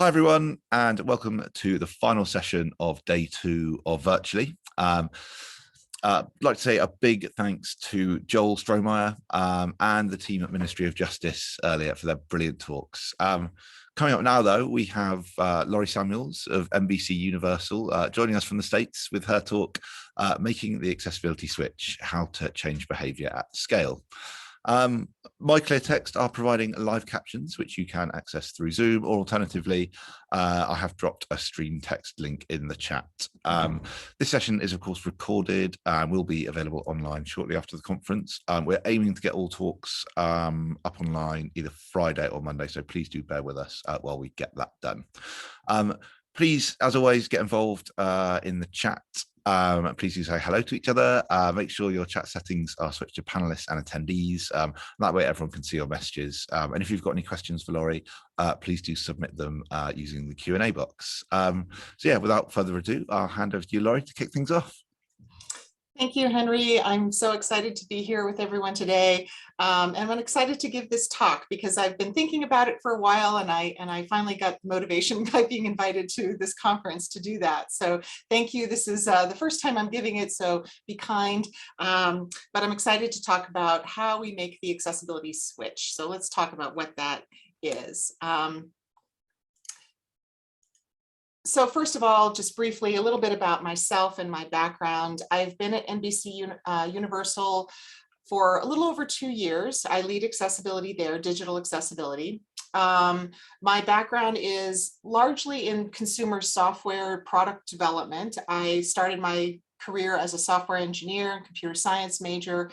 Hi, everyone, and welcome to the final session of day 2 of Virtually. I'd like to say a big thanks to Joel Strohmeyer and the team at Ministry of Justice earlier for their brilliant talks. Coming up now, though, we have Laurie Samuels of NBC Universal joining us from the States with her talk, Making the Accessibility Switch, How to Change Behaviour at Scale. My Clear Text are providing live captions, which you can access through Zoom, or alternatively, I have dropped a stream text link in the chat. This session is, of course, recorded and will be available online shortly after the conference. We're aiming to get all talks up online either Friday or Monday, so please do bear with us while we get that done. Please, as always, get involved in the chat. Please do say hello to each other. Make sure your chat settings are switched to panelists and attendees. That way everyone can see your messages. And if you've got any questions for Laurie, please do submit them using the Q&A box. So yeah, without further ado, I'll hand over to you, Laurie, to kick things off. Thank you, Henry. I'm so excited to be here with everyone today. And I'm excited to give this talk because I've been thinking about it for a while, and I finally got motivation by being invited to this conference to do that. So thank you. This is the first time I'm giving it, so be kind. But I'm excited to talk about how we make the accessibility switch. So let's talk about what that is. So first of all, just briefly, a little bit about myself and my background. I've been at NBC Universal for a little over 2 years. I lead accessibility there, digital accessibility. My background is largely in consumer software product development. I started my career as a software engineer and computer science major,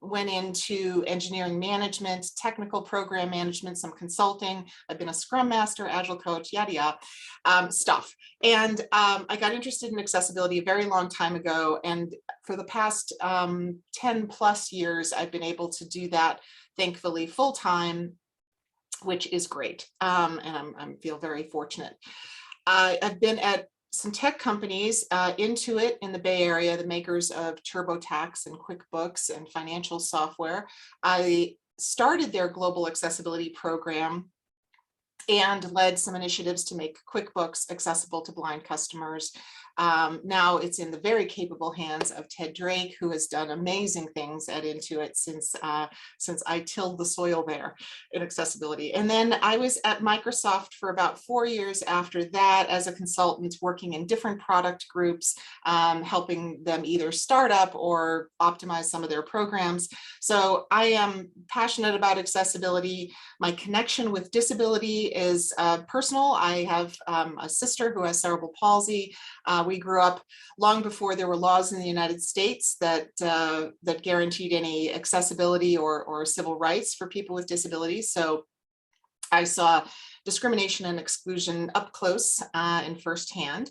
went into engineering management, technical program management, some consulting. I've been a Scrum Master, Agile coach, yada, yada stuff. And I got interested in accessibility a very long time ago. And for the past 10 plus years, I've been able to do that, thankfully, full time, which is great. And I feel very fortunate. I've been at some tech companies, Intuit in the Bay Area, the makers of TurboTax and QuickBooks and financial software. I started their global accessibility program and led some initiatives to make QuickBooks accessible to blind customers. Now it's in the very capable hands of Ted Drake, who has done amazing things at Intuit since I tilled the soil there in accessibility. And then I was at Microsoft for about 4 years after that as a consultant, working in different product groups, helping them either start up or optimize some of their programs. So I am passionate about accessibility. My connection with disability is personal. I have a sister who has cerebral palsy. We grew up long before there were laws in the United States that guaranteed any accessibility or civil rights for people with disabilities. So I saw discrimination and exclusion up close and firsthand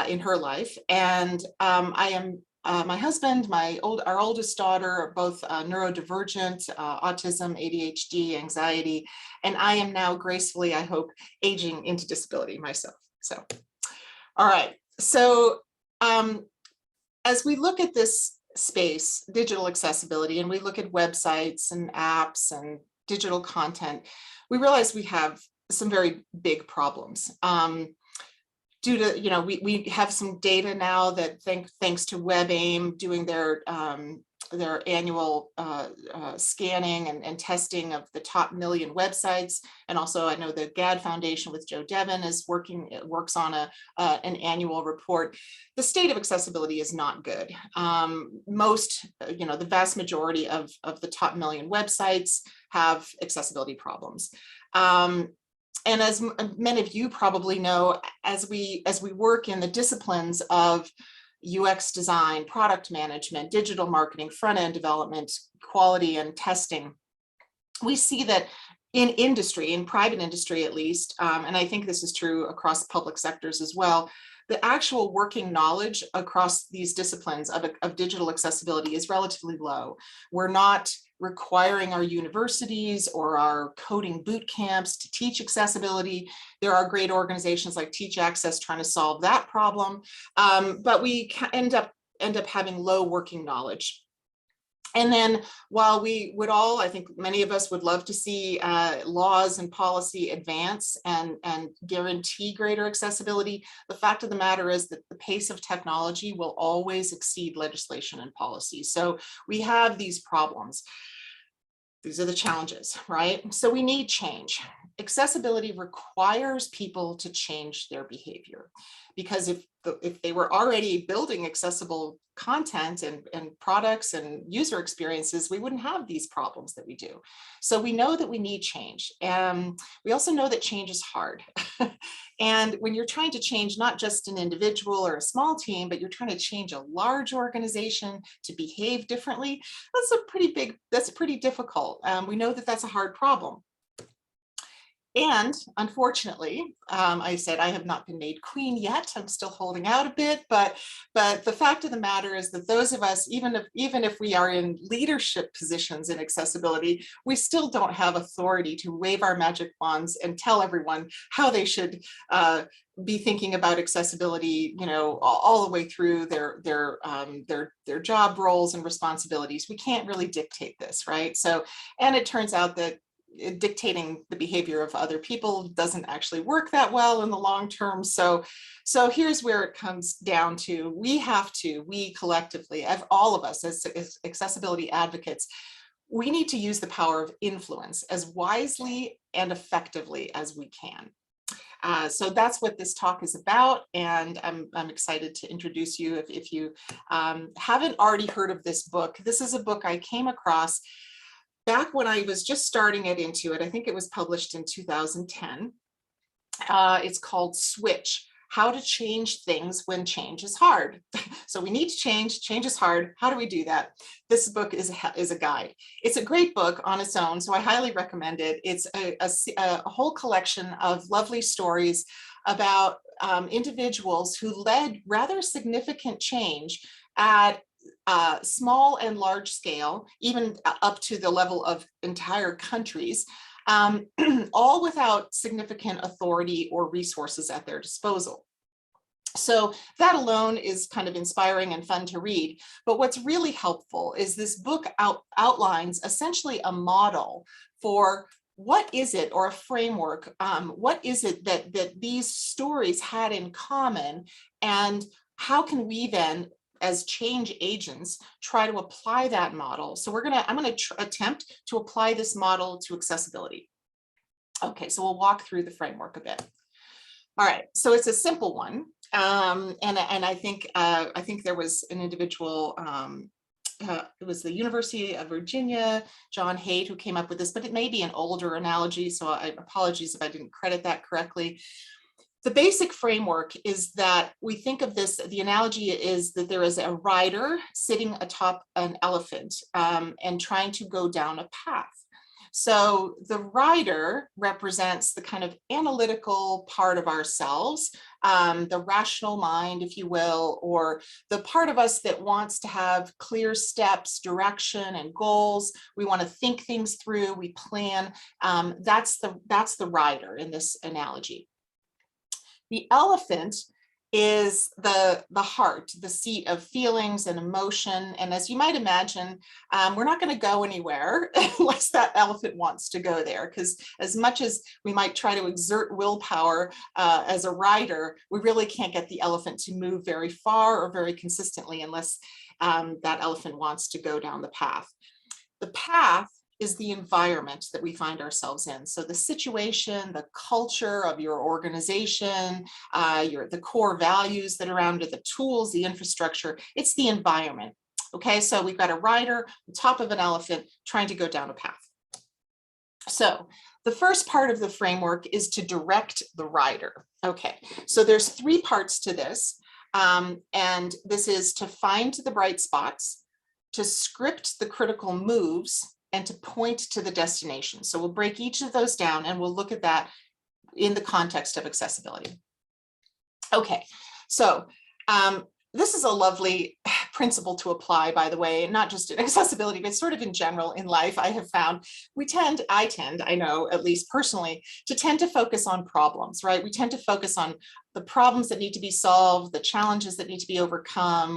in her life. And I am my husband, our oldest daughter, are both neurodivergent, autism, ADHD, anxiety, and I am now gracefully, I hope, aging into disability myself. So, all right. So as we look at this space, digital accessibility, and we look at websites and apps and digital content, we realize we have some very big problems. Due to, we have some data now that thanks to WebAIM doing their annual scanning and testing of the top 1 million websites. And also I know the GAD Foundation with Joe Devon works on an annual report. The state of accessibility is not good. The vast majority of the top 1 million websites have accessibility problems. And as many of you probably know, as we work in the disciplines of UX design, product management, digital marketing, front-end development, quality and testing, we see that in industry, in private industry at least, and I think this is true across public sectors as well, the actual working knowledge across these disciplines of digital accessibility is relatively low. We're not requiring our universities or our coding boot camps to teach accessibility. There are great organizations like Teach Access trying to solve that problem, but we end up having low working knowledge. And then while we would all, I think many of us would love to see laws and policy advance and guarantee greater accessibility, the fact of the matter is that the pace of technology will always exceed legislation and policy. So we have these problems. These are the challenges, right? So we need change. Accessibility requires people to change their behavior, because if they were already building accessible content and products and user experiences, we wouldn't have these problems that we do. So we know that we need change. And we also know that change is hard. And when you're trying to change not just an individual or a small team, but you're trying to change a large organization to behave differently, that's pretty difficult. We know that that's a hard problem. And unfortunately, I said I have not been made queen yet. I'm still holding out a bit, but the fact of the matter is that those of us, even if we are in leadership positions in accessibility, we still don't have authority to wave our magic wands and tell everyone how they should be thinking about accessibility, you know, all the way through their job roles and responsibilities. We can't really dictate this, right? So, and it turns out that dictating the behavior of other people doesn't actually work that well in the long term. So here's where it comes down to, we collectively, all of us as accessibility advocates, we need to use the power of influence as wisely and effectively as we can. So that's what this talk is about, and I'm excited to introduce you. If you haven't already heard of this book, this is a book I came across back when I was just starting into it. I think it was published in 2010. It's called Swich: How to Change Things When Change is Hard. So we need to change is hard. How do we do that? This book is a guide. It's a great book on its own, so I highly recommend it. It's a whole collection of lovely stories about individuals who led rather significant change at small and large scale, even up to the level of entire countries, all without significant authority or resources at their disposal. So that alone is kind of inspiring and fun to read. But what's really helpful is this book outlines essentially a model for what is it, or a framework, what is it that these stories had in common, and how can we then, as change agents, try to apply that model. So I'm gonna attempt to apply this model to accessibility. Okay, so we'll walk through the framework a bit. All right, so it's a simple one, and I think there was an individual. It was the University of Virginia, John Heath, who came up with this, but it may be an older analogy, so apologies if I didn't credit that correctly. The basic framework is that we think of this, the analogy is that there is a rider sitting atop an elephant and trying to go down a path. So the rider represents the kind of analytical part of ourselves, the rational mind, if you will, or the part of us that wants to have clear steps, direction, and goals. We want to think things through, we plan. That's the rider in this analogy. The elephant is the heart, the seat of feelings and emotion. And as you might imagine, we're not going to go anywhere unless that elephant wants to go there, because as much as we might try to exert willpower as a rider, we really can't get the elephant to move very far or very consistently unless that elephant wants to go down the path. The path is the environment that we find ourselves in. So the situation, the culture of your organization, the core values that are around it, the tools, the infrastructure, it's the environment. Okay, so we've got a rider on top of an elephant trying to go down a path. So the first part of the framework is to direct the rider. Okay, so there's 3 parts to this. And this is to find the bright spots, to script the critical moves, and to point to the destination. So we'll break each of those down and we'll look at that in the context of accessibility. Okay, so this is a lovely principle to apply, by the way, not just in accessibility, but sort of in general in life. I have found I know, at least personally, to tend to focus on problems, right? We tend to focus on the problems that need to be solved, the challenges that need to be overcome,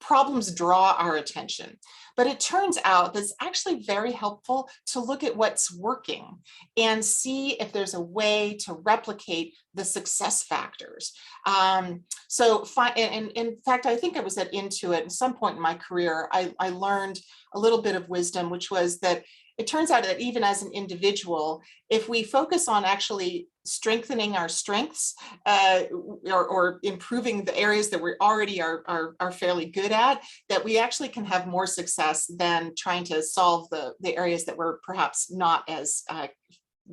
problems draw our attention. But it turns out that it's actually very helpful to look at what's working and see if there's a way to replicate the success factors. And in fact, I think I was at Intuit at some point in my career, I learned a little bit of wisdom, which was that it turns out that even as an individual, if we focus on actually strengthening our strengths or improving the areas that we already are fairly good at, that we actually can have more success than trying to solve the areas that we're perhaps not as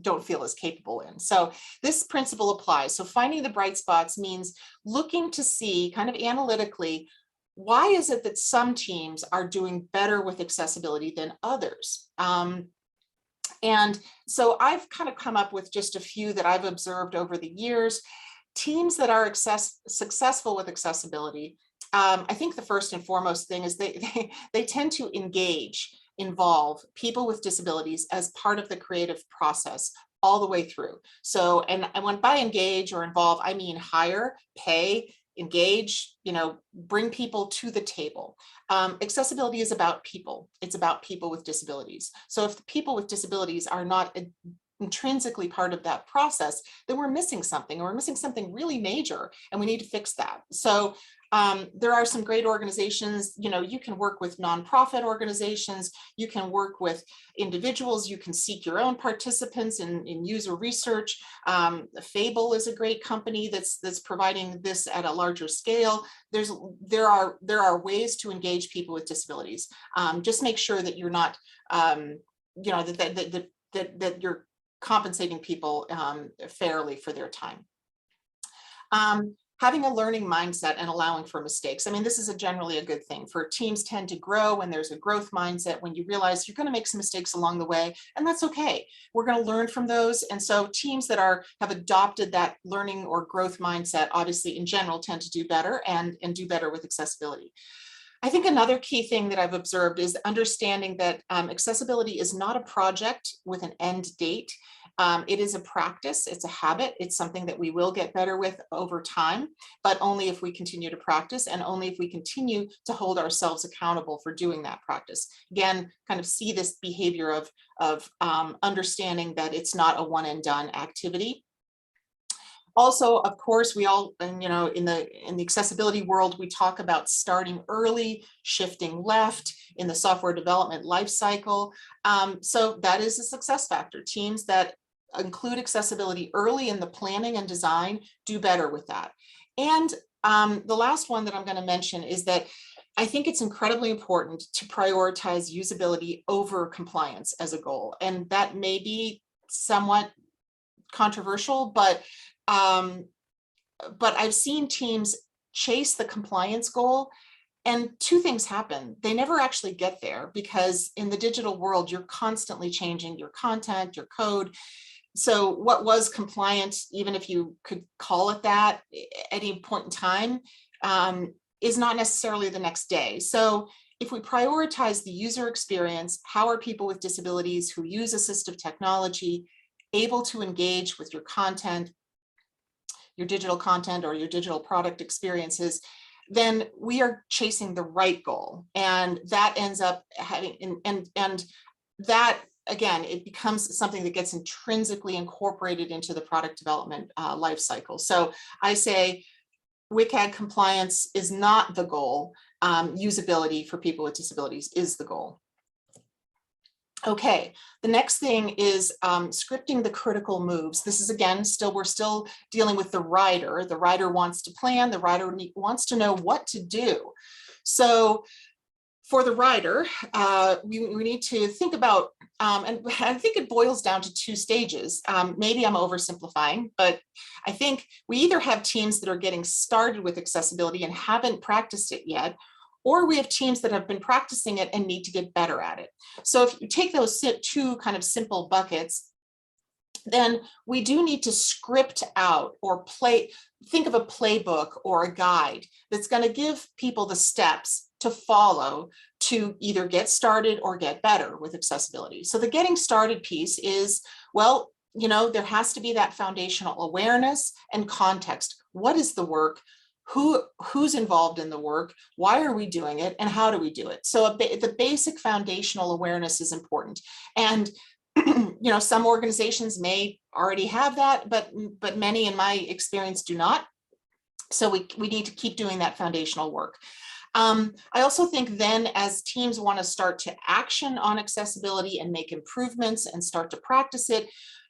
don't feel as capable in. So this principle applies. So finding the bright spots means looking to see kind of analytically, why is it that some teams are doing better with accessibility than others? And so I've kind of come up with just a few that I've observed over the years. Teams that are successful with accessibility, I think the first and foremost thing is they tend to involve people with disabilities as part of the creative process all the way through. So, and when by engage or involve, I mean hire, pay, engage, bring people to the table. Accessibility is about people. It's about people with disabilities. So if the people with disabilities are not intrinsically part of that process, then we're missing something, or we're missing something really major, and we need to fix that. So there are some great organizations, you can work with nonprofit organizations, you can work with individuals, you can seek your own participants in user research. Fable is a great company that's providing this at a larger scale. There are ways to engage people with disabilities. Just make sure that you're not, that you're compensating people fairly for their time. Having a learning mindset and allowing for mistakes. I mean, this is generally a good thing. For teams tend to grow when there's a growth mindset, when you realize you're going to make some mistakes along the way, and that's okay. We're going to learn from those. And so teams that have adopted that learning or growth mindset, obviously in general, tend to do better and do better with accessibility. I think another key thing that I've observed is understanding that accessibility is not a project with an end date. It is a practice, it's a habit, it's something that we will get better with over time, but only if we continue to practice and only if we continue to hold ourselves accountable for doing that practice. Again, kind of see this behavior of understanding that it's not a one and done activity. Also, of course, we all, in the accessibility world, we talk about starting early, shifting left in the software development lifecycle. So that is a success factor. Teams that include accessibility early in the planning and design do better with that. And the last one that I'm going to mention is that I think it's incredibly important to prioritize usability over compliance as a goal. And that may be somewhat controversial, but I've seen teams chase the compliance goal, and two things happen. They never actually get there, because in the digital world, you're constantly changing your content, your code. So what was compliant, even if you could call it that at any point in time, is not necessarily the next day. So if we prioritize the user experience, how are people with disabilities who use assistive technology able to engage with your content, your digital content or your digital product experiences, then we are chasing the right goal. And that ends up having, and that, again, it becomes something that gets intrinsically incorporated into the product development life cycle. So I say WCAG compliance is not the goal. Usability for people with disabilities is the goal. Okay, the next thing is scripting the critical moves. This is, again, we're still dealing with the writer. The writer wants to plan, the writer wants to know what to do. So for the writer, we need to think about, and I think it boils down to two stages. Maybe I'm oversimplifying, but I think we either have teams that are getting started with accessibility and haven't practiced it yet, or we have teams that have been practicing it and need to get better at it. So if you take those two kind of simple buckets, then we do need to script out or think of a playbook or a guide that's going to give people the steps to follow to either get started or get better with accessibility. So the getting started piece is, well, there has to be that foundational awareness and context. What is the work? who's involved in the work, why are we doing it, and how do we do it? So the basic foundational awareness is important. And some organizations may already have that, but many, in my experience, do not. So we need to keep doing that foundational work. I also think then, as teams want to start to action on accessibility and make improvements and start to practice it,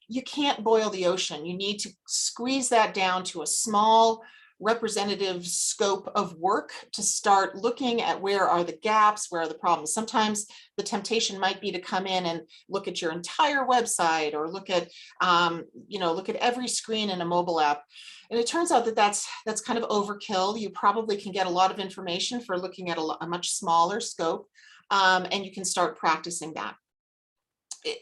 you can't boil the ocean. You need to squeeze that down to a small representative scope of work to start looking at where are the gaps, where are the problems. Sometimes the temptation might be to come in and look at your entire website, or look at every screen in a mobile app. And it turns out that that's kind of overkill. You probably can get a lot of information for looking at a much smaller scope, and you can start practicing that.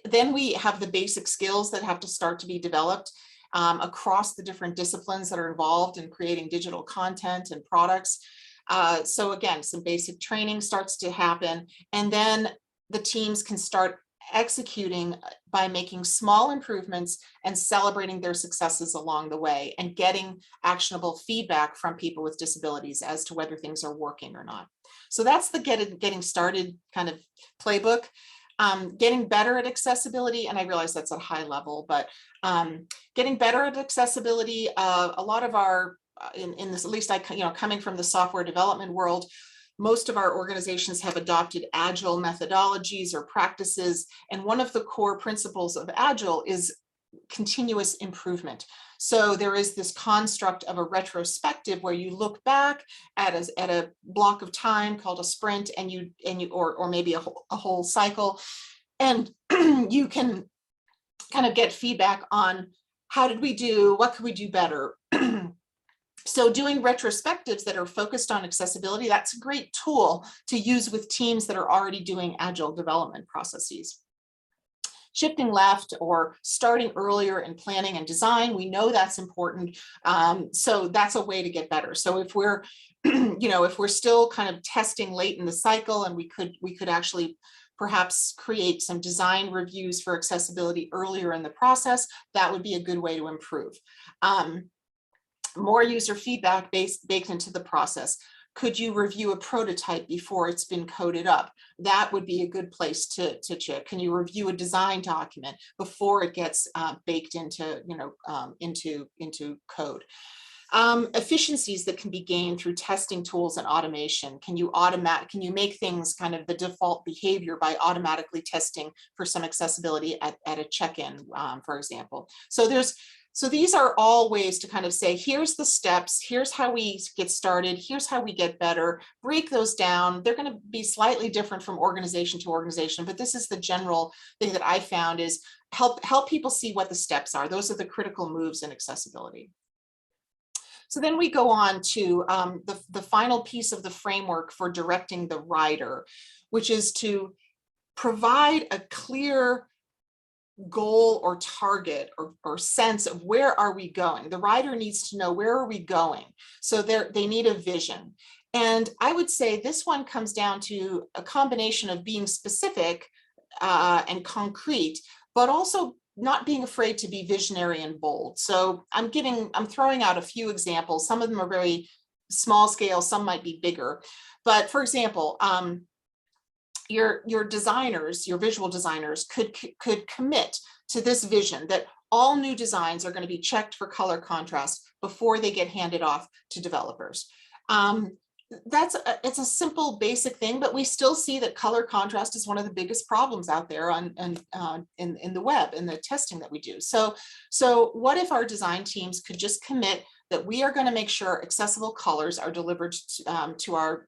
Then we have the basic skills that have to start to be developed across the different disciplines that are involved in creating digital content and products. So again, some basic training starts to happen, and then the teams can start executing by making small improvements and celebrating their successes along the way, and getting actionable feedback from people with disabilities as to whether things are working or not. So that's the getting started kind of playbook. Getting better at accessibility, and I realize that's at a high level, but getting better at accessibility, a lot of our, in this, at least coming from the software development world, most of our organizations have adopted agile methodologies or practices. And one of the core principles of agile is continuous improvement. So there is this construct of a retrospective where you look back at a block of time called a sprint, and you or maybe a whole cycle, and you can kind of get feedback on how did we do, what could we do better. So doing retrospectives that are focused on accessibility, that's a great tool to use with teams that are already doing agile development processes. Shifting left or starting earlier in planning and design, we know that's important. So that's a way to get better. So if we're, if we're still kind of testing late in the cycle, and we could actually perhaps create some design reviews for accessibility earlier in the process, that would be a good way to improve. More user feedback baked into the process. Could you review a prototype before it's been coded up? That would be a good place to check. Can you review a design document before it gets baked into, into code? Efficiencies that can be gained through testing tools and automation. Can you make things kind of the default behavior by automatically testing for some accessibility at a check-in, for example? So these are all ways to kind of say, here's the steps, here's how we get started, here's how we get better, break those down. They're going to be slightly different from organization to organization, but this is the general thing that I found is help people see what the steps are. Those are the critical moves in accessibility. So then we go on to the final piece of the framework for directing the rider, which is to provide a clear goal or target or sense of where are we going. The rider needs to know, where are we going? So they need a vision. And I would say this one comes down to a combination of being specific and concrete, but also not being afraid to be visionary and bold. So I'm throwing out a few examples. Some of them are very small scale, some might be bigger. But for example, your designers, your visual designers could commit to this vision that all new designs are going to be checked for color contrast before they get handed off to developers. It's a simple, basic thing, but we still see that color contrast is one of the biggest problems out there in the web, in the testing that we do. So what if our design teams could just commit that we are going to make sure accessible colors are delivered to our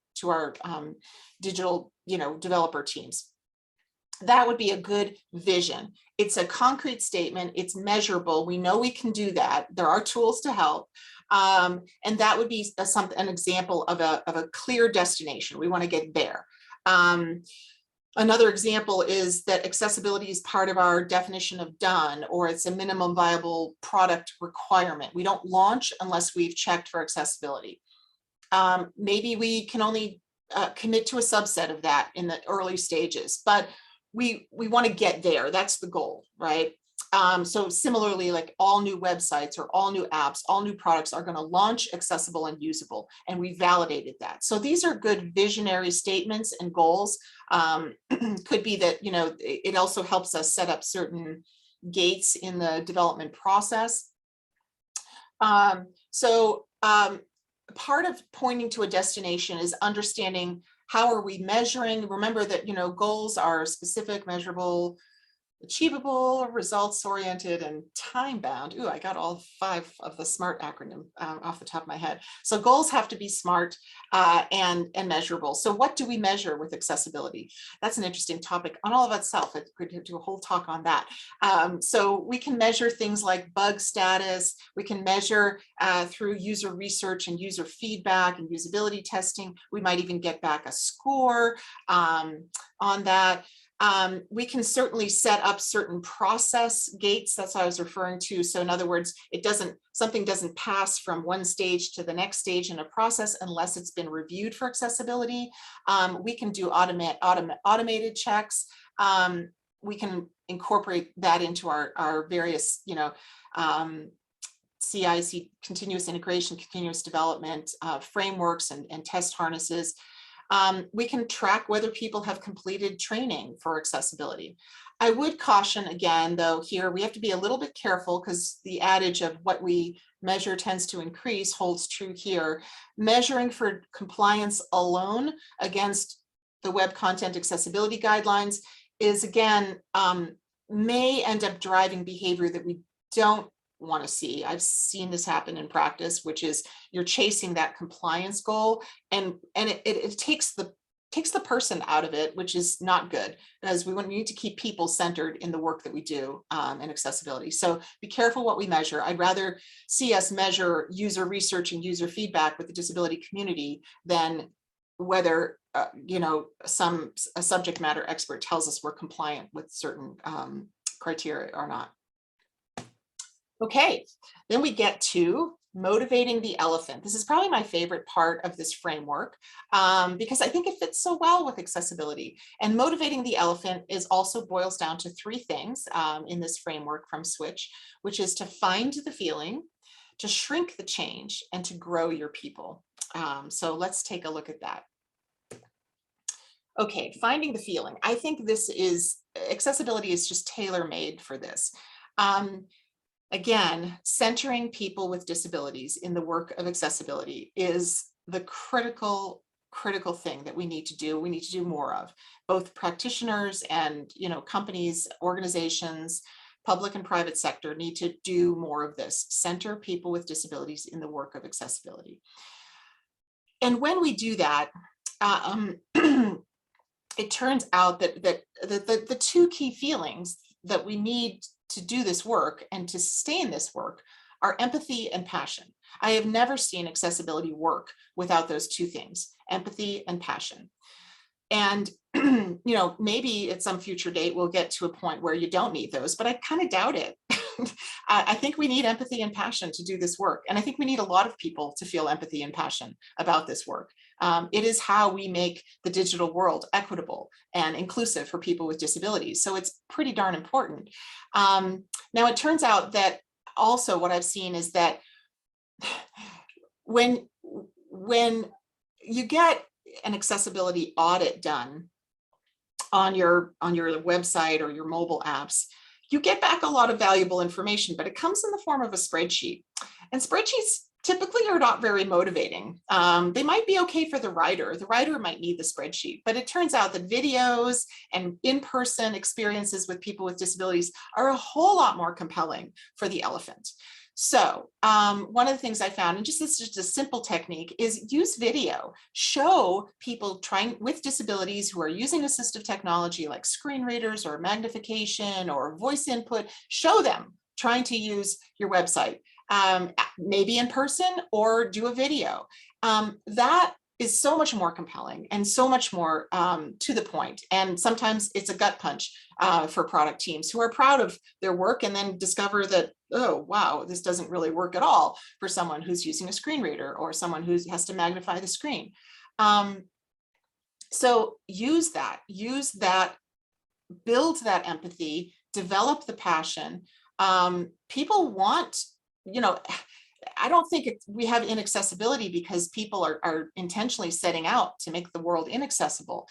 digital, developer teams? That would be a good vision. It's a concrete statement. It's measurable. We know we can do that. There are tools to help. And that would be an example of a clear destination. We want to get there. Another example is that accessibility is part of our definition of done, or it's a minimum viable product requirement. We don't launch unless we've checked for accessibility. Maybe we can only commit to a subset of that in the early stages, but we want to get there. That's the goal, right? So similarly, like all new websites or all new apps, all new products are going to launch accessible and usable, and we validated that. So these are good visionary statements and goals. Could be that, you know, it also helps us set up certain gates in the development process. Part of pointing to a destination is understanding how are we measuring. Remember that, you know, goals are specific, measurable, achievable, results oriented, and time bound. Ooh, I got all 5 of the SMART acronym off the top of my head. So goals have to be smart and measurable. So what do we measure with accessibility? That's an interesting topic on all of itself. I could do a whole talk on that. So we can measure things like bug status. We can measure through user research and user feedback and usability testing. We might even get back a score on that. We can certainly set up certain process gates. That's what I was referring to. So in other words, something doesn't pass from one stage to the next stage in a process unless it's been reviewed for accessibility. We can do automated checks. We can incorporate that into our various, you know, CI/CD, continuous integration, continuous development frameworks and test harnesses. We can track whether people have completed training for accessibility. I would caution again, though, here we have to be a little bit careful because the adage of what we measure tends to increase holds true here. Measuring for compliance alone against the web content accessibility guidelines is, again, may end up driving behavior that we don't want to see. I've seen this happen in practice, which is you're chasing that compliance goal, and it takes the person out of it, which is not good, because we need to keep people centered in the work that we do in accessibility. So be careful what we measure. I'd rather see us measure user research and user feedback with the disability community than whether you know, a subject matter expert tells us we're compliant with certain criteria or not. Okay, then we get to motivating the elephant. This is probably my favorite part of this framework because I think it fits so well with accessibility. And motivating the elephant also boils down to 3 things in this framework from Swich, which is to find the feeling, to shrink the change, and to grow your people. So let's take a look at that. Okay, finding the feeling. I think accessibility is just tailor-made for this. Again, centering people with disabilities in the work of accessibility is the critical thing that we need to do. We need to do more of. Both practitioners and, you know, companies, organizations, public and private sector need to do more of this. Center people with disabilities in the work of accessibility. And when we do that, it turns out that the 2 key feelings that we need to do this work and to sustain this work are empathy and passion. I have never seen accessibility work without those 2 things, empathy and passion. And, you know, maybe at some future date, we'll get to a point where you don't need those, but I kind of doubt it. I think we need empathy and passion to do this work. And I think we need a lot of people to feel empathy and passion about this work. It is how we make the digital world equitable and inclusive for people with disabilities. So it's pretty darn important. Now, it turns out that also what I've seen is that when you get an accessibility audit done on your website or your mobile apps, you get back a lot of valuable information, but it comes in the form of a spreadsheet. And spreadsheets typically are not very motivating. They might be okay for the writer. The writer might need the spreadsheet, but it turns out that videos and in-person experiences with people with disabilities are a whole lot more compelling for the elephant. So one of the things I found, and this is just a simple technique, is use video. Show people with disabilities who are using assistive technology like screen readers or magnification or voice input. Show them trying to use your website, maybe in person or do a video. That is so much more compelling and so much more to the point. And sometimes it's a gut punch for product teams who are proud of their work and then discover that, oh, wow, this doesn't really work at all for someone who's using a screen reader or someone who has to magnify the screen. So use that, build that empathy, develop the passion. People want, I don't think we have inaccessibility because people are intentionally setting out to make the world inaccessible.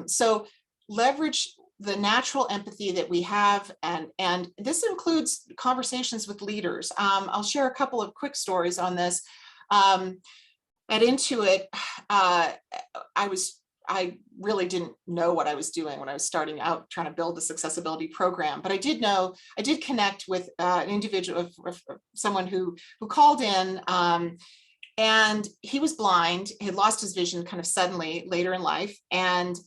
So leverage the natural empathy that we have, and this includes conversations with leaders. I'll share a couple of quick stories on this. At Intuit, I really didn't know what I was doing when I was starting out trying to build this accessibility program, but I did connect with an individual, someone who called in, and he was blind. He had lost his vision kind of suddenly later in life, and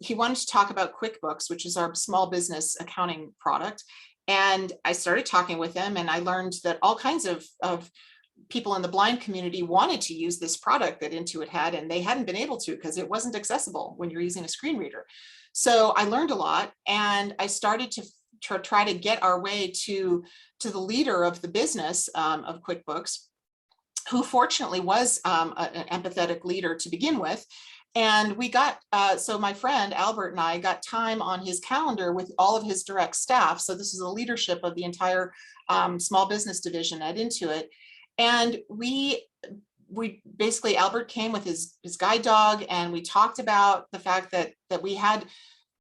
he wanted to talk about QuickBooks, which is our small business accounting product. And I started talking with him, and I learned that all kinds of people in the blind community wanted to use this product that Intuit had, and they hadn't been able to because it wasn't accessible when you're using a screen reader. So I learned a lot, and I started to try to get our way to the leader of the business of QuickBooks, who fortunately was an empathetic leader to begin with. And we got, so my friend Albert and I got time on his calendar with all of his direct staff. So this is the leadership of the entire small business division at Intuit. And we basically, Albert came with his guide dog, and we talked about the fact that we had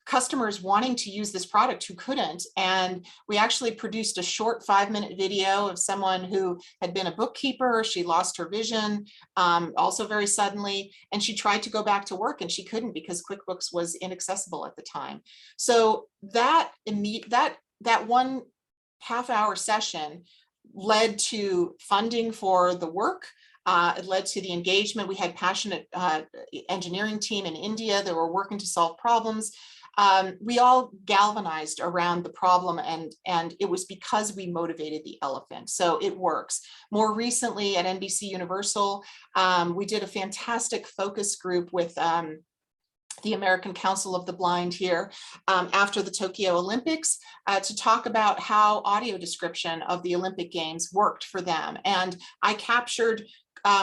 customers wanting to use this product who couldn't. And we actually produced a short 5-minute video of someone who had been a bookkeeper. She lost her vision also very suddenly, and she tried to go back to work and she couldn't because QuickBooks was inaccessible at the time. So that 1 half-hour session led to funding for the work. It led to the engagement. We had passionate engineering team in India that were working to solve problems. We all galvanized around the problem, and it was because we motivated the elephant. So it works. More recently at NBC Universal, we did a fantastic focus group with the American Council of the Blind here after the Tokyo Olympics to talk about how audio description of the Olympic Games worked for them. And I captured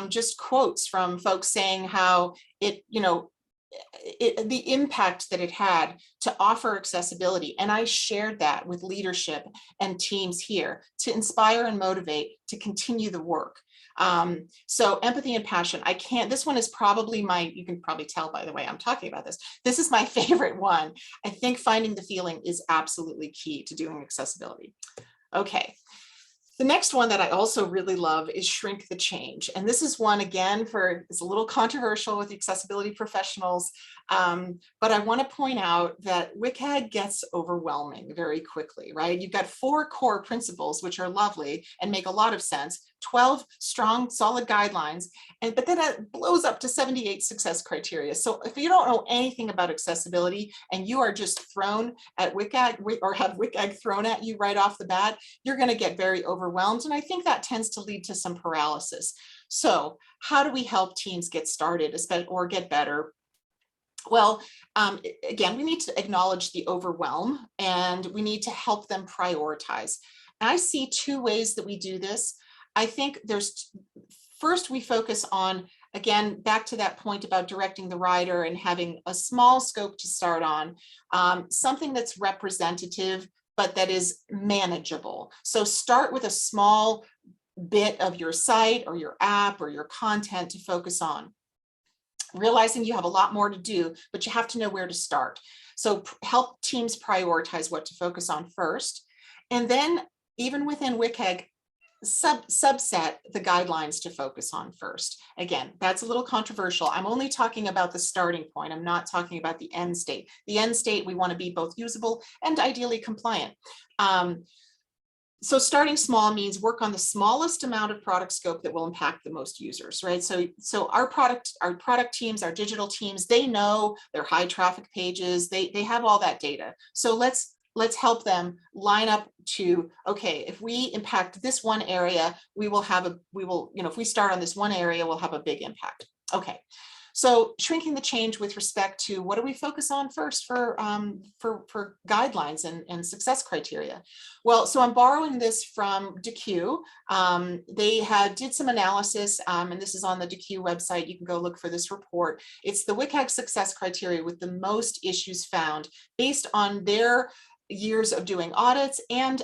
just quotes from folks saying how the impact that it had to offer accessibility. And I shared that with leadership and teams here to inspire and motivate to continue the work. So empathy and passion, this one is probably you can probably tell by the way I'm talking about this. This is my favorite one. I think finding the feeling is absolutely key to doing accessibility. Okay. The next one that I also really love is shrink the change. And this is one, again, it's a little controversial with the accessibility professionals, but I want to point out that WCAG gets overwhelming very quickly, right? You've got 4 core principles, which are lovely and make a lot of sense, 12 strong, solid guidelines, but then it blows up to 78 success criteria. So if you don't know anything about accessibility and you are just thrown at WCAG or have WCAG thrown at you right off the bat, you're going to get very overwhelmed. And I think that tends to lead to some paralysis. So how do we help teams get started or get better? Well, again, we need to acknowledge the overwhelm, and we need to help them prioritize. And I see 2 ways that we do this. I think first we focus on, again, back to that point about directing the rider and having a small scope to start on, something that's representative, but that is manageable. So start with a small bit of your site or your app or your content to focus on. Realizing you have a lot more to do, but you have to know where to start. So help teams prioritize what to focus on first. And then even within WCAG, subset the guidelines to focus on first. Again, that's a little controversial. I'm only talking about the starting point. I'm not talking about the end state. The end state, we want to be both usable and ideally compliant. So starting small means work on the smallest amount of product scope that will impact the most users, right? So our product teams, our digital teams, they know their high traffic pages, they have all that data. So let's help them line up to, okay, if we impact this one area, if we start on this one area, we'll have a big impact. Okay. So shrinking the change with respect to what do we focus on first for guidelines and success criteria? Well, so I'm borrowing this from DeQ. They did some analysis, and this is on the DeQ website. You can go look for this report. It's the WCAG success criteria with the most issues found based on their years of doing audits and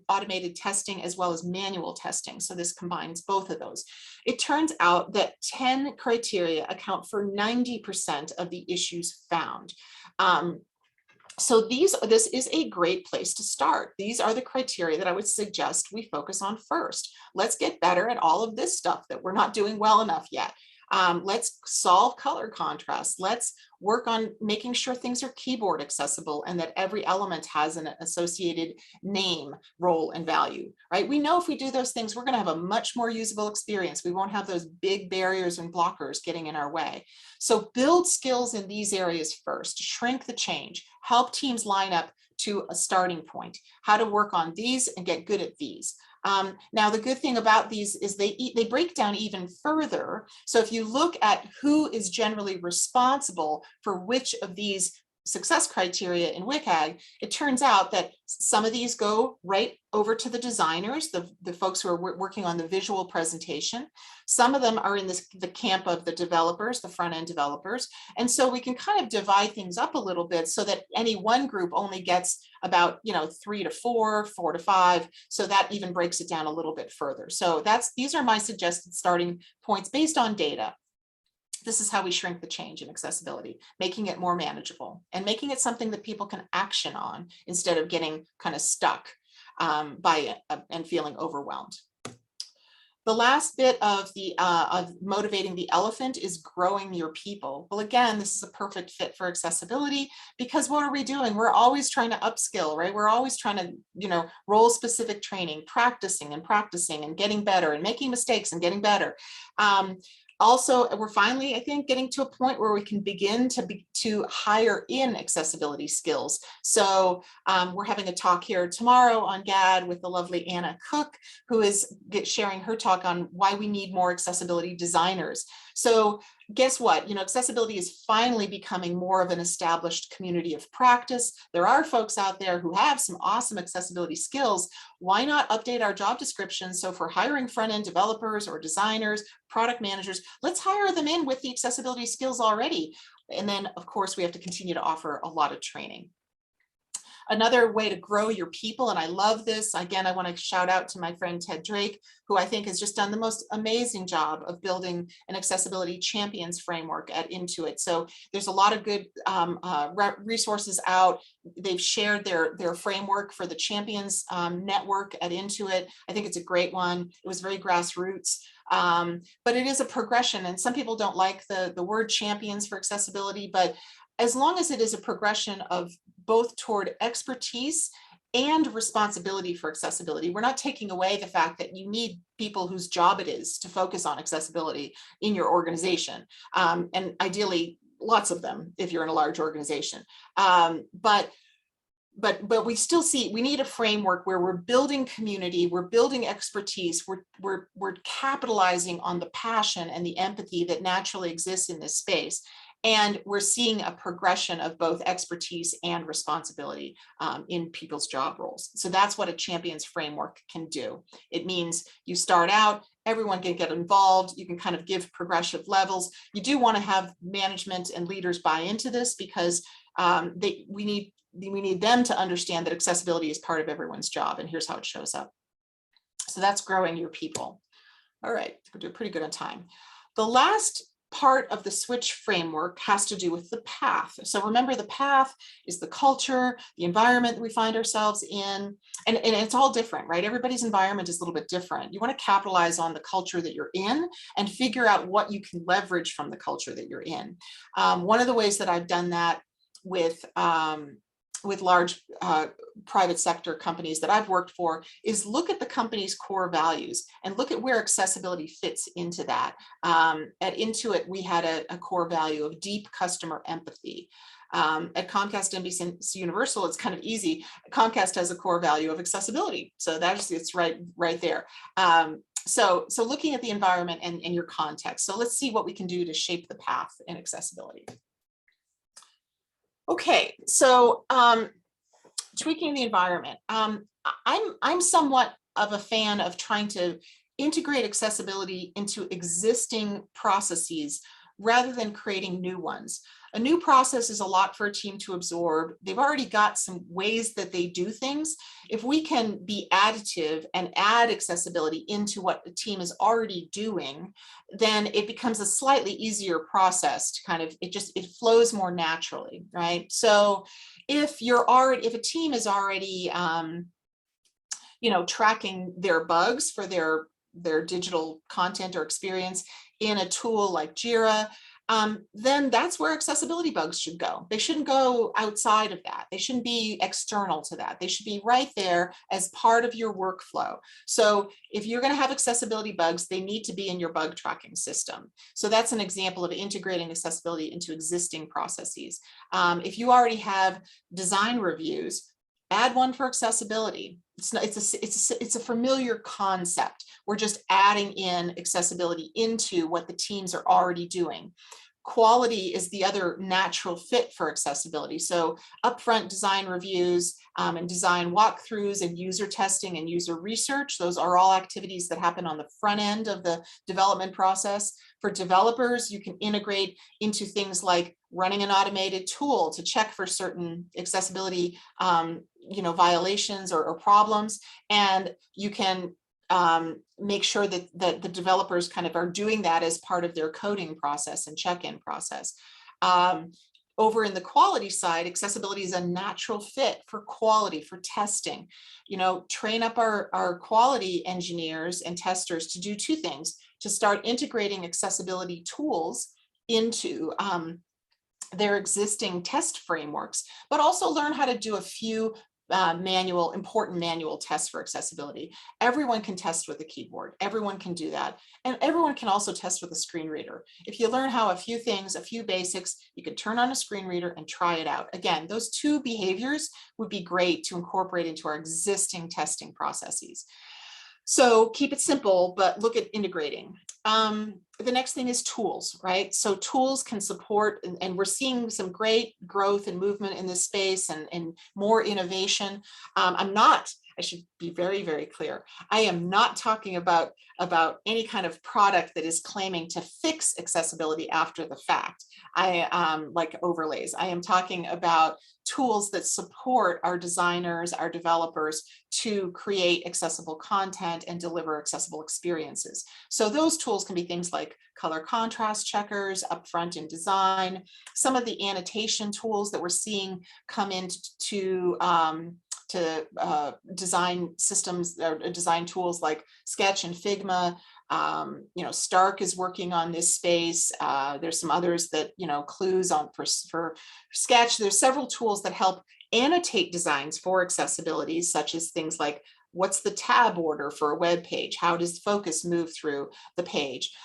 automated testing as well as manual testing. So this combines both of those. It turns out that 10 criteria account for 90% of the issues found. So this is a great place to start. These are the criteria that I would suggest we focus on first. Let's get better at all of this stuff that we're not doing well enough yet. Let's solve color contrast. Let's work on making sure things are keyboard accessible and that every element has an associated name, role, and value, right? We know if we do those things, we're going to have a much more usable experience. We won't have those big barriers and blockers getting in our way. So build skills in these areas first, shrink the change, help teams line up to a starting point, how to work on these and get good at these. Now, the good thing about these is they break down even further. So if you look at who is generally responsible for which of these success criteria in WCAG, it turns out that some of these go right over to the designers, the folks who are working on the visual presentation. Some of them are in the camp of the developers, the front end developers. And so we can kind of divide things up a little bit so that any one group only gets about 3 to 4, 4 to 5. So that even breaks it down a little bit further. So these are my suggested starting points based on data. This is how we shrink the change in accessibility, making it more manageable and making it something that people can action on instead of getting kind of stuck by it and feeling overwhelmed. The last bit of motivating the elephant is growing your people. Well, again, this is a perfect fit for accessibility because what are we doing? We're always trying to upskill, right? We're always trying to, role specific training, practicing and getting better and making mistakes and getting better. Also, we're finally, I think, getting to a point where we can begin to hire in accessibility skills. So we're having a talk here tomorrow on GAD with the lovely Anna Cook, who is sharing her talk on why we need more accessibility designers. So guess what? Accessibility is finally becoming more of an established community of practice. There are folks out there who have some awesome accessibility skills. Why not update our job descriptions? So for hiring front-end developers or designers, product managers, let's hire them in with the accessibility skills already. And then, of course, we have to continue to offer a lot of training. Another way to grow your people, and I love this, again, I want to shout out to my friend Ted Drake, who I think has just done the most amazing job of building an accessibility champions framework at Intuit. So there's a lot of good resources out. They've shared their framework for the champions network at Intuit. I think it's a great one. It was very grassroots. But it is a progression, and some people don't like the word champions for accessibility, but as long as it is a progression of both toward expertise and responsibility for accessibility, we're not taking away the fact that you need people whose job it is to focus on accessibility in your organization, and ideally lots of them if you're in a large organization. But we still see we need a framework where we're building community, we're building expertise, we're capitalizing on the passion and the empathy that naturally exists in this space. And we're seeing a progression of both expertise and responsibility in people's job roles. So that's what a champions framework can do. It means you start out, everyone can get involved, you can kind of give progressive levels. You do want to have management and leaders buy into this because we need them to understand that accessibility is part of everyone's job, and here's how it shows up. So that's growing your people. All right, we're doing pretty good on time. The last part of the Swich framework has to do with the path. So remember, the path is the culture, the environment that we find ourselves in, and it's all different, right? Everybody's environment is a little bit different. You want to capitalize on the culture that you're in and figure out what you can leverage from the culture that you're in. One of the ways that I've done that with large private sector companies that I've worked for is look at the company's core values and look at where accessibility fits into that. At Intuit, we had a core value of deep customer empathy. At Comcast NBC Universal, it's kind of easy. Comcast has a core value of accessibility. So it's right there. So looking at the environment and your context. So let's see what we can do to shape the path in accessibility. Okay, so tweaking the environment. I'm somewhat of a fan of trying to integrate accessibility into existing processes rather than creating new ones. A new process is a lot for a team to absorb. They've already got some ways that they do things. If we can be additive and add accessibility into what the team is already doing, then it becomes a slightly easier process to kind of, it flows more naturally, right? So if a team is already, tracking their bugs for their digital content or experience in a tool like Jira, then that's where accessibility bugs should go. They shouldn't go outside of that. They shouldn't be external to that. They should be right there as part of your workflow. So if you're going to have accessibility bugs, they need to be in your bug tracking system. So that's an example of integrating accessibility into existing processes. If you already have design reviews, add one for accessibility. It's a familiar concept. We're just adding in accessibility into what the teams are already doing. Quality is the other natural fit for accessibility. So upfront design reviews and design walkthroughs and user testing and user research, those are all activities that happen on the front end of the development process. For developers, you can integrate into things like running an automated tool to check for certain accessibility violations or problems, and you can make sure that the developers kind of are doing that as part of their coding process and check-in process. Over in the quality side, accessibility is a natural fit for quality, for testing. Train up our quality engineers and testers to do two things: to start integrating accessibility tools into their existing test frameworks, but also learn how to do a few important manual tests for accessibility. Everyone can test with a keyboard. Everyone can do that. And everyone can also test with a screen reader. If you learn how a few basics, you can turn on a screen reader and try it out. Again, those two behaviors would be great to incorporate into our existing testing processes. So keep it simple, but look at integrating. The next thing is tools, right? So tools can support, and we're seeing some great growth and movement in this space and more innovation. I should be very, very clear. I am not talking about any kind of product that is claiming to fix accessibility after the fact. Like overlays. I am talking about tools that support our designers, our developers to create accessible content and deliver accessible experiences. So those tools can be things like color contrast checkers upfront in design, some of the annotation tools that we're seeing come into design systems or design tools like Sketch and Figma. Stark is working on this space. There's some others that, Clues on for Sketch. There's several tools that help annotate designs for accessibility, such as things like, what's the tab order for a web page? How does focus move through the page?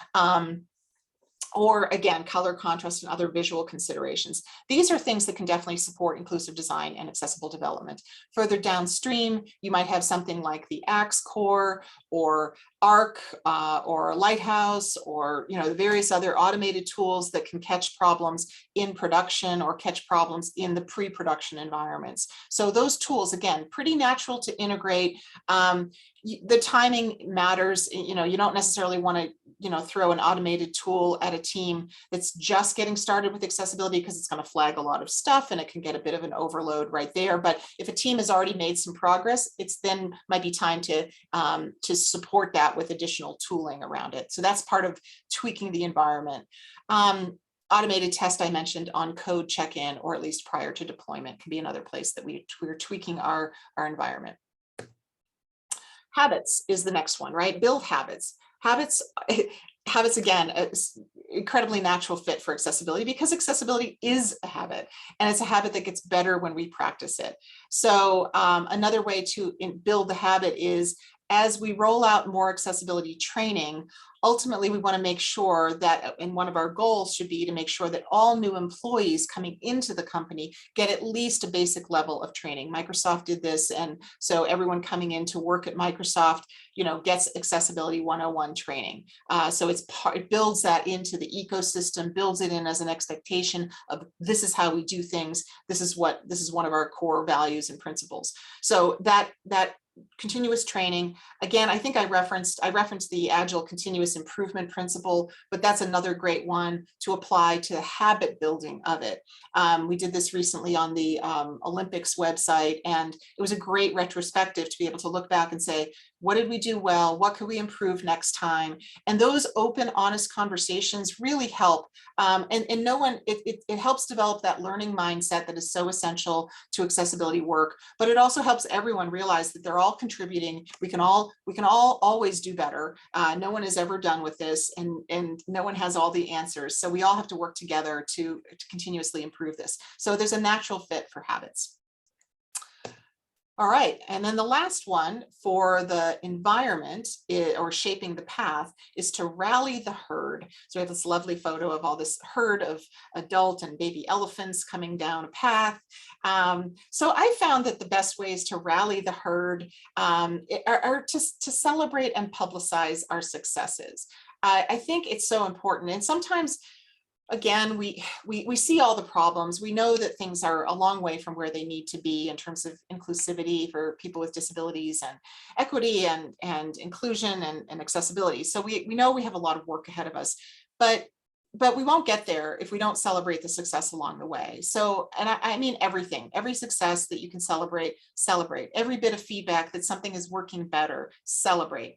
Or again, color contrast and other visual considerations. These are things that can definitely support inclusive design and accessible development. Further downstream, you might have something like the Axe Core or Arc or Lighthouse, or the various other automated tools that can catch problems in production or catch problems in the pre-production environments. So those tools, again, pretty natural to integrate. The timing matters. You don't necessarily want to throw an automated tool at a team that's just getting started with accessibility, because it's going to flag a lot of stuff and it can get a bit of an overload right there. But if a team has already made some progress, it's then might be time to support that with additional tooling around it. So that's part of tweaking the environment. Automated test I mentioned on code check-in, or at least prior to deployment, can be another place that we're tweaking our environment. Habits is the next one, right? Build habits. Habits, again, is incredibly natural fit for accessibility, because accessibility is a habit, and it's a habit that gets better when we practice it. So another way to build the habit is, as we roll out more accessibility training, ultimately we want to make sure that, and one of our goals should be to make sure that all new employees coming into the company get at least a basic level of training. Microsoft did this, and so everyone coming in to work at Microsoft, gets accessibility 101 training. So it builds that into the ecosystem, builds it in as an expectation of, this is how we do things. This is one of our core values and principles. So that continuous training. Again, I think I referenced the agile continuous improvement principle, but that's another great one to apply to the habit building of it. We did this recently on the Olympics website, and it was a great retrospective to be able to look back and say, what did we do well? What could we improve next time? And those open, honest conversations really help. And no one, it helps develop that learning mindset that is so essential to accessibility work, but it also helps everyone realize that they're all contributing. We can all always do better. No one is ever done with this, and no one has all the answers. So we all have to work together to continuously improve this. So there's a natural fit for habits. All right, and then the last one for the environment or shaping the path is to rally the herd. So we have this lovely photo of all this herd of adult and baby elephants coming down a path. So I found that the best ways to rally the herd are to celebrate and publicize our successes. I think it's so important, and sometimes, again, we see all the problems. We know that things are a long way from where they need to be in terms of inclusivity for people with disabilities and equity and inclusion and accessibility. So we know we have a lot of work ahead of us, but we won't get there if we don't celebrate the success along the way. So, and I mean everything, every success that you can celebrate, celebrate. Every bit of feedback that something is working better, celebrate.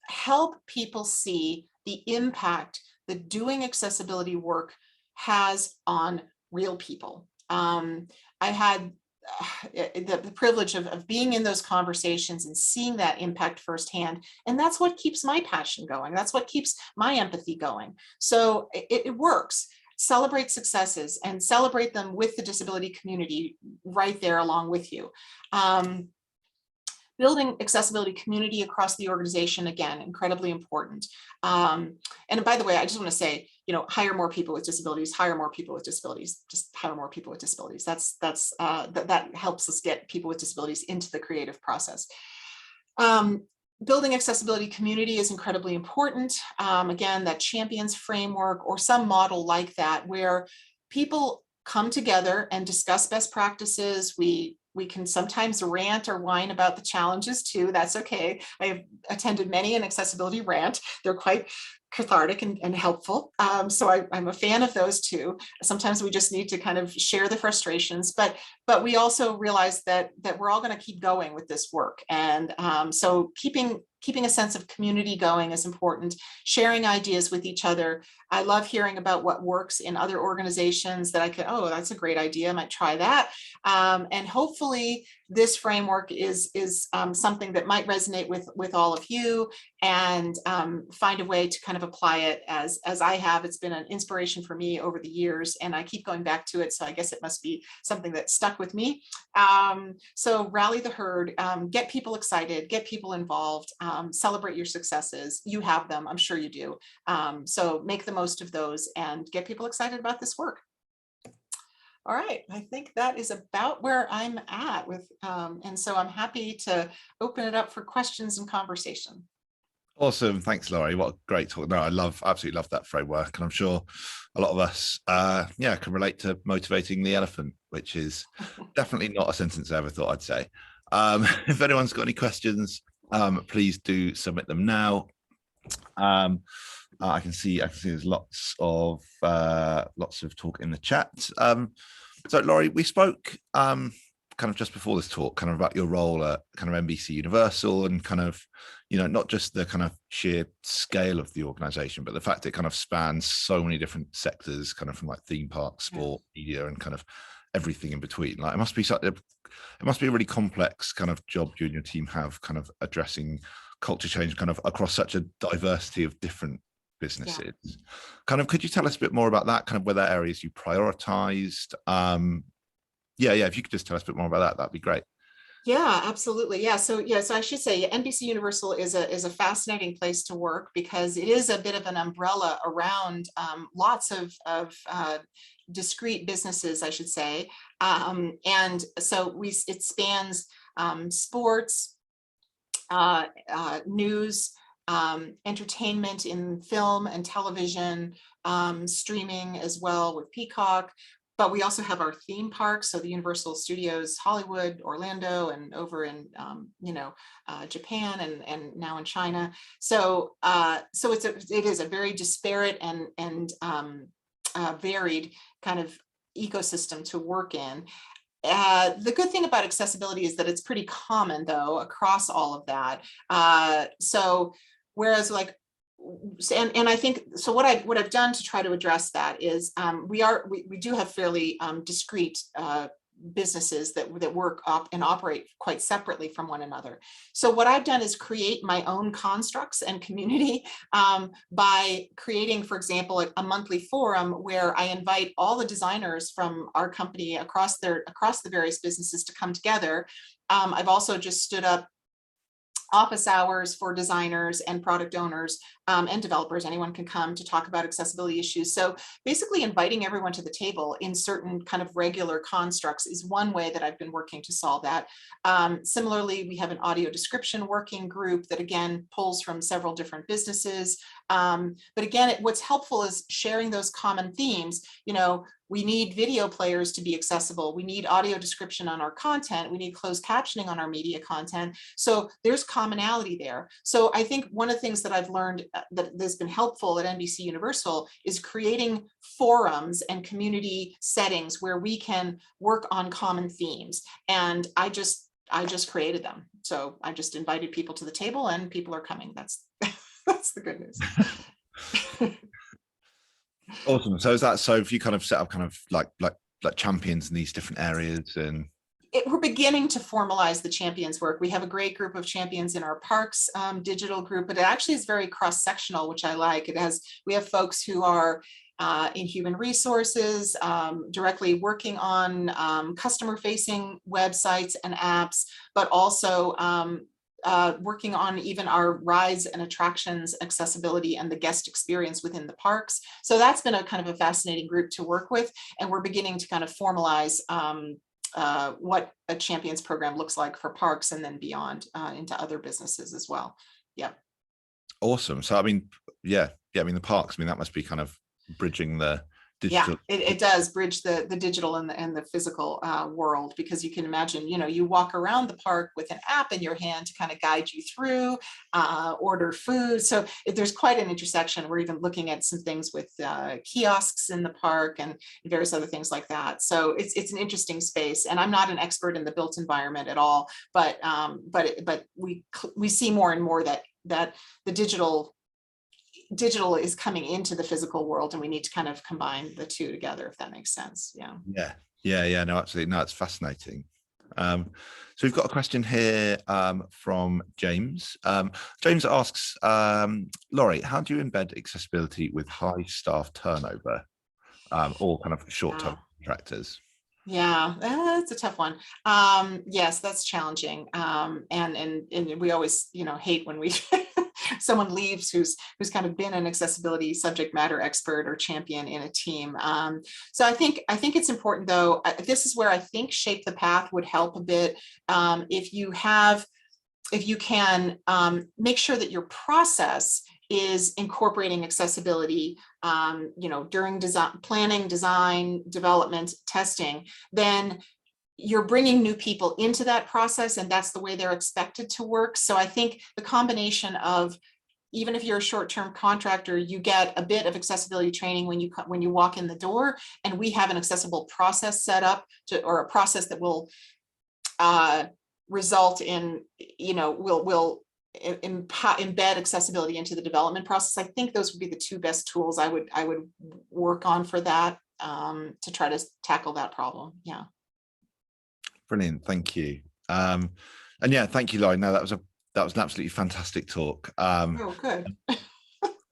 Help people see the impact that doing accessibility work has on real people. I had the privilege of being in those conversations and seeing that impact firsthand. And that's what keeps my passion going. That's what keeps my empathy going. So it works. Celebrate successes and celebrate them with the disability community right there along with you. Building accessibility community across the organization, again, incredibly important. And by the way, I just want to say, hire more people with disabilities, hire more people with disabilities, just hire more people with disabilities. That helps us get people with disabilities into the creative process. Building accessibility community is incredibly important. Again, that champions framework or some model like that, where people come together and discuss best practices. We can sometimes rant or whine about the challenges too. That's okay. I have attended many an accessibility rant. They're quite cathartic and helpful. So I'm a fan of those too. Sometimes we just need to kind of share the frustrations, but we also realize that we're all going to keep going with this work. And so keeping a sense of community going is important. Sharing ideas with each other. I love hearing about what works in other organizations that I could, oh, that's a great idea. I might try that. And hopefully this framework is something that might resonate with all of you, and find a way to kind of apply it as I have. It's been an inspiration for me over the years, and I keep going back to it. So I guess it must be something that stuck with me. So rally the herd, get people excited, get people involved, celebrate your successes. You have them, I'm sure you do. So make the most of those and get people excited about this work. All right, I think that is about where I'm at with, and so I'm happy to open it up for questions and conversation. Awesome. Thanks, Laurie. What a great talk. No, I absolutely love that framework. And I'm sure a lot of us, can relate to motivating the elephant, which is definitely not a sentence I ever thought I'd say. If anyone's got any questions, please do submit them now. I can see there's lots of talk in the chat. So Laurie, we spoke kind of just before this talk, kind of about your role at kind of NBC Universal, and kind of, not just the kind of sheer scale of the organization, but the fact it kind of spans so many different sectors, kind of from like theme parks, sport, media, and kind of everything in between. Like it must be a really complex kind of job you and your team have, kind of addressing culture change kind of across such a diversity of different businesses. Kind of, could you tell us a bit more about that, kind of where that areas you prioritized? If you could just tell us a bit more about that, that'd be great. Yeah, absolutely. So I should say NBC Universal is a fascinating place to work, because it is a bit of an umbrella around lots of discrete businesses, I should say. And so it spans sports, news, entertainment in film and television, streaming as well with Peacock. But we also have our theme parks, so the Universal Studios Hollywood, Orlando, and over in Japan, and now in China. So it is a very disparate and varied kind of ecosystem to work in. The good thing about accessibility is that it's pretty common, though, across all of that. So whereas like, and I think so what I've done to try to address that is we do have fairly discrete businesses that work up and operate quite separately from one another. So what I've done is create my own constructs and community by creating, for example, a monthly forum where I invite all the designers from our company across the various businesses to come together. I've also just stood up office hours for designers and product owners and developers. Anyone can come to talk about accessibility issues. So basically inviting everyone to the table in certain kind of regular constructs is one way that I've been working to solve that. Similarly, we have an audio description working group that again pulls from several different businesses. But again, what's helpful is sharing those common themes. We need video players to be accessible. We need audio description on our content. We need closed captioning on our media content. So there's commonality there. So I think one of the things that I've learned that has been helpful at NBC Universal is creating forums and community settings where we can work on common themes. And I just created them. So I just invited people to the table and people are coming. That's the good news. Awesome. So if you kind of set up kind of like champions in these different areas, and we're beginning to formalize the champions work. We have a great group of champions in our parks digital group, but it actually is very cross-sectional, which I like. We have folks who are in human resources, directly working on customer-facing websites and apps, but also working on even our rides and attractions accessibility and the guest experience within the parks. So that's been a kind of a fascinating group to work with, and we're beginning to kind of formalize what a champions program looks like for parks and then beyond into other businesses as well. Yeah. Awesome. So I mean, yeah. I mean, the parks. I mean, that must be kind of bridging the digital. Yeah, it does bridge the digital and the physical world, because you can imagine, you walk around the park with an app in your hand to kind of guide you through, order food. So there's quite an intersection. We're even looking at some things with kiosks in the park and various other things like that. So it's an interesting space. And I'm not an expert in the built environment at all, but we see more and more that the digital is coming into the physical world, and we need to kind of combine the two together, if that makes sense. Yeah. No, absolutely. No, it's fascinating. So we've got a question here from James. James asks, Laurie, how do you embed accessibility with high staff turnover or kind of short-term contractors? Yeah, that's a tough one. Yes, that's challenging. And we always, hate when we someone leaves who's kind of been an accessibility subject matter expert or champion in a team. So I think it's important, though. This is where I think Shape the Path would help a bit. If you can make sure that your process is incorporating accessibility, during planning, design, development, testing, then you're bringing new people into that process, and that's the way they're expected to work. So I think the combination of, even if you're a short-term contractor, you get a bit of accessibility training when you walk in the door, and we have an accessible process set up or a process that will result in, will embed accessibility into the development process. I think those would be the two best tools I would work on for that, to try to tackle that problem. Yeah. Brilliant, thank you. And yeah, thank you, Laurie. No, that was an absolutely fantastic talk. Oh, good.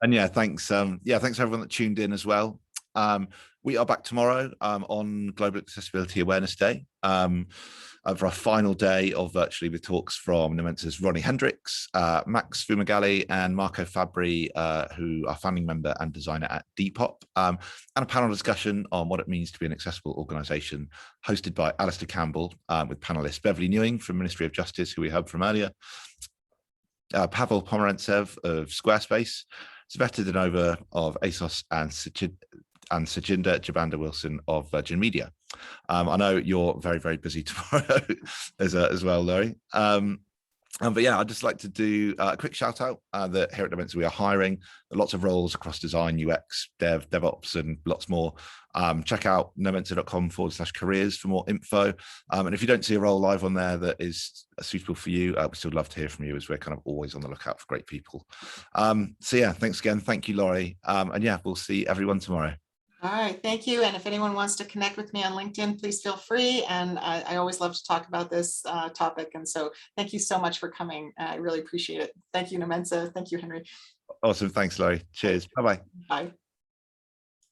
And yeah, thanks. Thanks everyone that tuned in as well. We are back tomorrow on Global Accessibility Awareness Day for our final day of virtually with talks from Nomensa's Ronnie Hendricks, Max Fumagalli, and Marco Fabri, who are founding member and designer at Depop, and a panel discussion on what it means to be an accessible organisation, hosted by Alistair Campbell, with panellists Beverly Newing from Ministry of Justice, who we heard from earlier, Pavel Pomerantsev of Squarespace, Sveta Danova of ASOS, and and Sajinder Jabanda-Wilson of Virgin Media. I know you're very, very busy tomorrow as well, Laurie. But yeah, I'd just like to do a quick shout out that here at Nomensa we are hiring lots of roles across design, UX, dev, DevOps, and lots more. Check out nomensa.com/careers for more info. And if you don't see a role live on there that is suitable for you, we still love to hear from you, as we're kind of always on the lookout for great people. So yeah, thanks again. Thank you, Laurie. And yeah, we'll see everyone tomorrow. All right, thank you. And if anyone wants to connect with me on LinkedIn, please feel free. And I always love to talk about this topic. And so thank you so much for coming. I really appreciate it. Thank you, Nomensa. Thank you, Henry. Awesome. Thanks, Laurie. Cheers. Bye-bye. Bye.